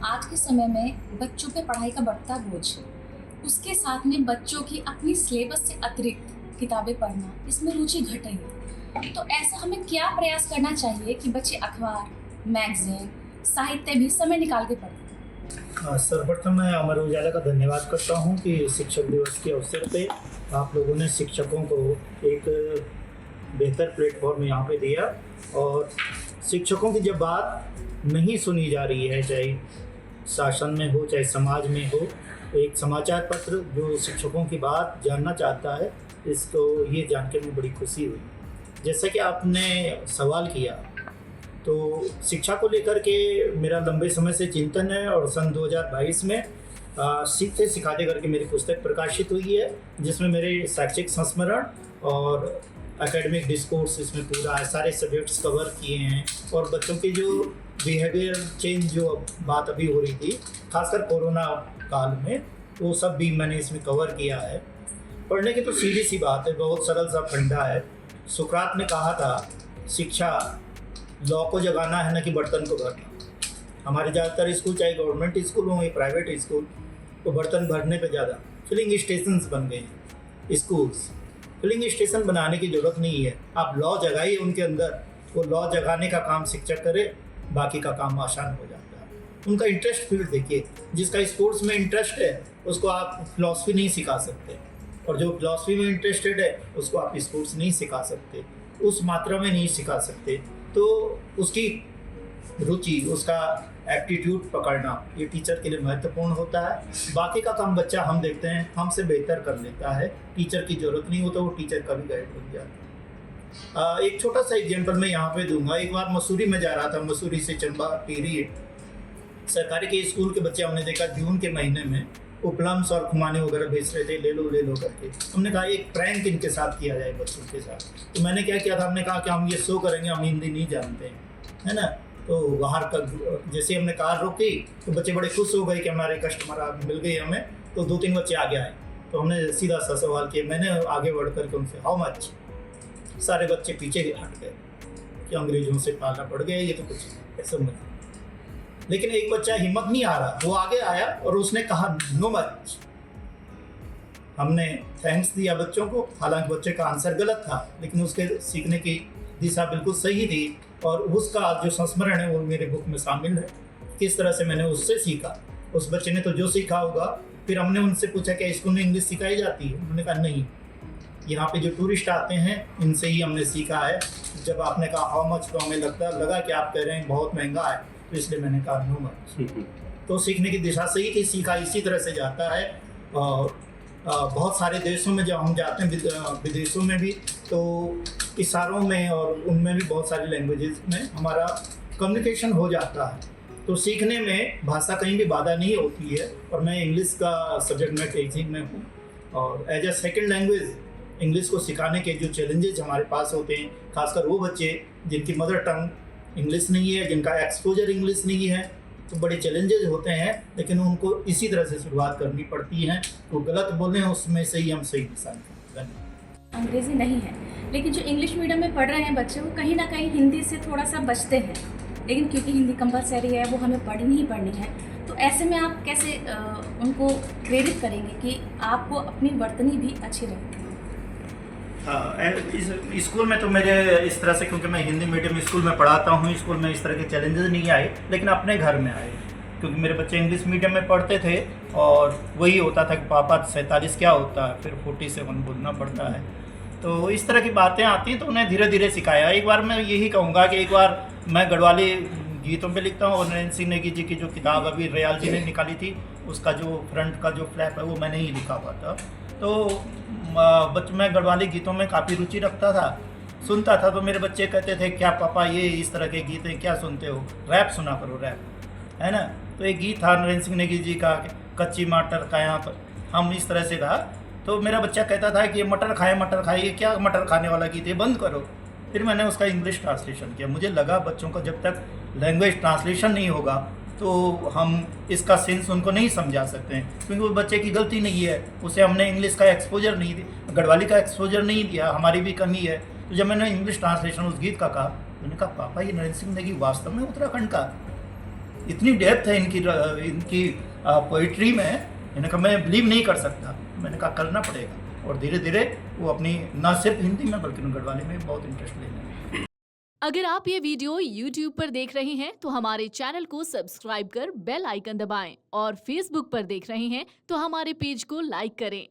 आज के समय में बच्चों पे पढ़ाई का बढ़ता बोझ, उसके साथ में बच्चों की अपनी सिलेबस से अतिरिक्त किताबें पढ़ना, इसमें रुचि घट रही है। तो ऐसा हमें क्या प्रयास करना चाहिए कि बच्चे अखबार, मैगजीन, साहित्य भी समय निकाल के पढ़ें? सर्वप्रथम मैं अमर उजाला का धन्यवाद करता हूं कि शिक्षक दिवस के अवसर पे आप लोगों ने शिक्षकों को एक बेहतर प्लेटफॉर्म यहाँ पे दिया। और शिक्षकों की जब बात नहीं सुनी जा रही है, चाहे शासन में हो चाहे समाज में हो, एक समाचार पत्र जो शिक्षकों की बात जानना चाहता है, इसको ये जान के मुझे बड़ी खुशी हुई। जैसा कि आपने सवाल किया, तो शिक्षा को लेकर के मेरा लंबे समय से चिंतन है और सन 2022 में सीखते सिखाते करके मेरी पुस्तक प्रकाशित हुई है, जिसमें मेरे शैक्षिक संस्मरण और एकेडमिक डिस्कोर्स इसमें पूरा है, सारे सब्जेक्ट्स कवर किए हैं। और बच्चों की जो बिहेवियर चेंज जो बात अभी हो रही थी, खासकर कोरोना काल में, वो सब भी मैंने इसमें कवर किया है। पढ़ने की तो सीधी सी बात है, बहुत सरल सा फंडा है। सुकरात ने कहा था, शिक्षा लौ को जगाना है, न कि बर्तन को भरना। हमारे ज़्यादातर स्कूल, चाहे गवर्नमेंट स्कूल हो या प्राइवेट स्कूल, तो बर्तन भरने पे ज़्यादा फिलिंग स्टेशंस बन गए हैं। स्कूल्स फिलिंग स्टेशन बनाने की ज़रूरत नहीं है, आप लौ जगाइए उनके अंदर। वो लौ जगाने का काम शिक्षक करे, बाकी का काम आसान हो जाता है। उनका इंटरेस्ट फील्ड देखिए, जिसका स्पोर्ट्स में इंटरेस्ट है उसको आप फिलॉसफी नहीं सिखा सकते, और जो फिलॉसफी में इंटरेस्टेड है उसको आप स्पोर्ट्स नहीं सिखा सकते, उस मात्रा में नहीं सिखा सकते। तो उसकी रुचि, उसका एप्टीट्यूड पकड़ना, ये टीचर के लिए महत्वपूर्ण होता है। बाकी का काम बच्चा, हम देखते हैं, हमसे बेहतर कर लेता है, टीचर की ज़रूरत नहीं होता, वो टीचर का भी गाइड बन जाता है। एक छोटा सा एग्जाम्पल मैं यहाँ पे दूंगा। एक बार मसूरी में जा रहा था, मसूरी से चंबा टिहरी सरकारी के स्कूल के बच्चे हमने देखा जून के महीने में वो प्लम्स और खुमानी वगैरह बेच रहे थे, ले लो करके। हमने कहा एक प्रैंक इनके साथ किया जाए, बच्चों के साथ। तो मैंने क्या किया था, हमने कहा कि हम ये शो करेंगे, हम हिंदी नहीं जानते हैं, है ना। तो बाहर का जैसे हमने कार रोकी तो बच्चे बड़े खुश हो गए कि हमारे कस्टमर मिल गए हमें। तो 2-3 बच्चे आगे आए, तो हमने सीधा सा सवाल किया, मैंने आगे बढ़ करके उनसे हाउ मच। सारे बच्चे पीछे हट गए कि अंग्रेजों से पालना पड़ गया, ये तो कुछ ऐसा नहीं। लेकिन एक बच्चा हिम्मत नहीं आ रहा, वो आगे आया और उसने कहा नो मच। हमने थैंक्स दिया बच्चों को, हालांकि बच्चे का आंसर गलत था, लेकिन उसके सीखने की दिशा बिल्कुल सही थी। और उसका जो संस्मरण है वो मेरे बुक में शामिल है, किस तरह से मैंने उससे सीखा। उस बच्चे ने तो जो सीखा होगा, फिर हमने उनसे पूछा क्या स्कूल में इंग्लिश सिखाई जाती है? उन्होंने कहा नहीं, यहाँ पे जो टूरिस्ट आते हैं इनसे ही हमने सीखा है। जब आपने कहा हाउ मच, तो हमें लगा कि आप कह रहे हैं बहुत महंगा है, तो इसलिए मैंने कहा नो मच। तो सीखने की दिशा सही थी, सीखा इसी तरह से जाता है। और बहुत सारे देशों में जब हम जाते हैं, विदेशों में भी, तो इशारों में और उनमें भी बहुत सारी लैंग्वेजेस में हमारा कम्युनिकेशन हो जाता है। तो सीखने में भाषा कहीं भी बाधा नहीं होती है। और मैं इंग्लिश का सब्जेक्ट में टीचिंग में हूँ, और as a second language English को सिखाने के जो चैलेंजेज हमारे पास होते हैं, खासकर वो बच्चे जिनकी मदर टंग इंग्लिश नहीं है, जिनका एक्सपोजर इंग्लिश नहीं है, तो बड़े चैलेंजेज होते हैं। लेकिन उनको इसी तरह से शुरुआत करनी पड़ती है। तो गलत बोलें, उसमें से ही हम सही दिशा में। अंग्रेजी नहीं है, लेकिन जो इंग्लिश मीडियम में पढ़ रहे हैं बच्चे, वो कहीं ना कहीं हिंदी से थोड़ा सा बचते हैं। लेकिन क्योंकि हिंदी कंपलसरी है, वो हमें पढ़नी ही पढ़नी है। तो ऐसे में आप कैसे उनको प्रेरित करेंगे कि आपको अपनी वर्तनी भी अच्छी रहे? हाँ, इस स्कूल में तो मेरे इस तरह से, क्योंकि मैं हिंदी मीडियम स्कूल में पढ़ाता हूँ, स्कूल में इस तरह के चैलेंजेस नहीं आए, लेकिन अपने घर में आए। क्योंकि मेरे बच्चे इंग्लिश मीडियम में पढ़ते थे, और वही होता था कि पापा 47 क्या होता है, फिर 47 बोलना पड़ता है। तो इस तरह की बातें आती हैं, तो उन्हें धीरे धीरे सिखाया। एक बार मैं यही कहूँगा कि एक बार मैं गढ़वाली गीतों पे लिखता हूँ, और नरेंद्र सिंह नेगी जी की जो किताब अभी रियाल जी ने निकाली थी, उसका जो फ्रंट का जो फ्लैप है वो मैंने ही लिखा हुआ था। तो मैं गढ़वाली गीतों में काफ़ी रुचि रखता था, सुनता था। तो मेरे बच्चे कहते थे क्या पापा ये इस तरह के गीत हैं, क्या सुनते हो, रैप सुना करो, रैप, है ना। तो एक गीत था नरेंद्र सिंह नेगी जी का, कच्ची मटर खाया पर, हम इस तरह से था। तो मेरा बच्चा कहता था कि ये मटर खाए, ये क्या मटर खाने वाला गीत है, बंद करो। फिर मैंने उसका इंग्लिश ट्रांसलेशन किया। मुझे लगा बच्चों को जब तक लैंग्वेज ट्रांसलेशन नहीं होगा तो हम इसका सेंस उनको नहीं समझा सकते हैं, क्योंकि वो बच्चे की गलती नहीं है, उसे हमने इंग्लिश का एक्सपोजर नहीं दिया, गढ़वाली का एक्सपोजर नहीं दिया, हमारी भी कमी है। तो जब मैंने इंग्लिश ट्रांसलेशन उस गीत का कहा, मैंने कहा पापा ये नरेंद्र सिंह नेगी वास्तव में उत्तराखंड का, इतनी डेप्थ है इनकी पोइट्री में, मैंने कहा मैं बिलीव नहीं कर सकता, मैंने कहा करना पड़ेगा। और धीरे धीरे वो अपनी न सिर्फ हिंदी में बल्कि गढ़वाली में बहुत इंटरेस्ट लेने लगे। अगर आप ये वीडियो YouTube पर देख रहे हैं तो हमारे चैनल को सब्सक्राइब कर बेल आइकन दबाएं और Facebook पर देख रहे हैं तो हमारे पेज को लाइक करें।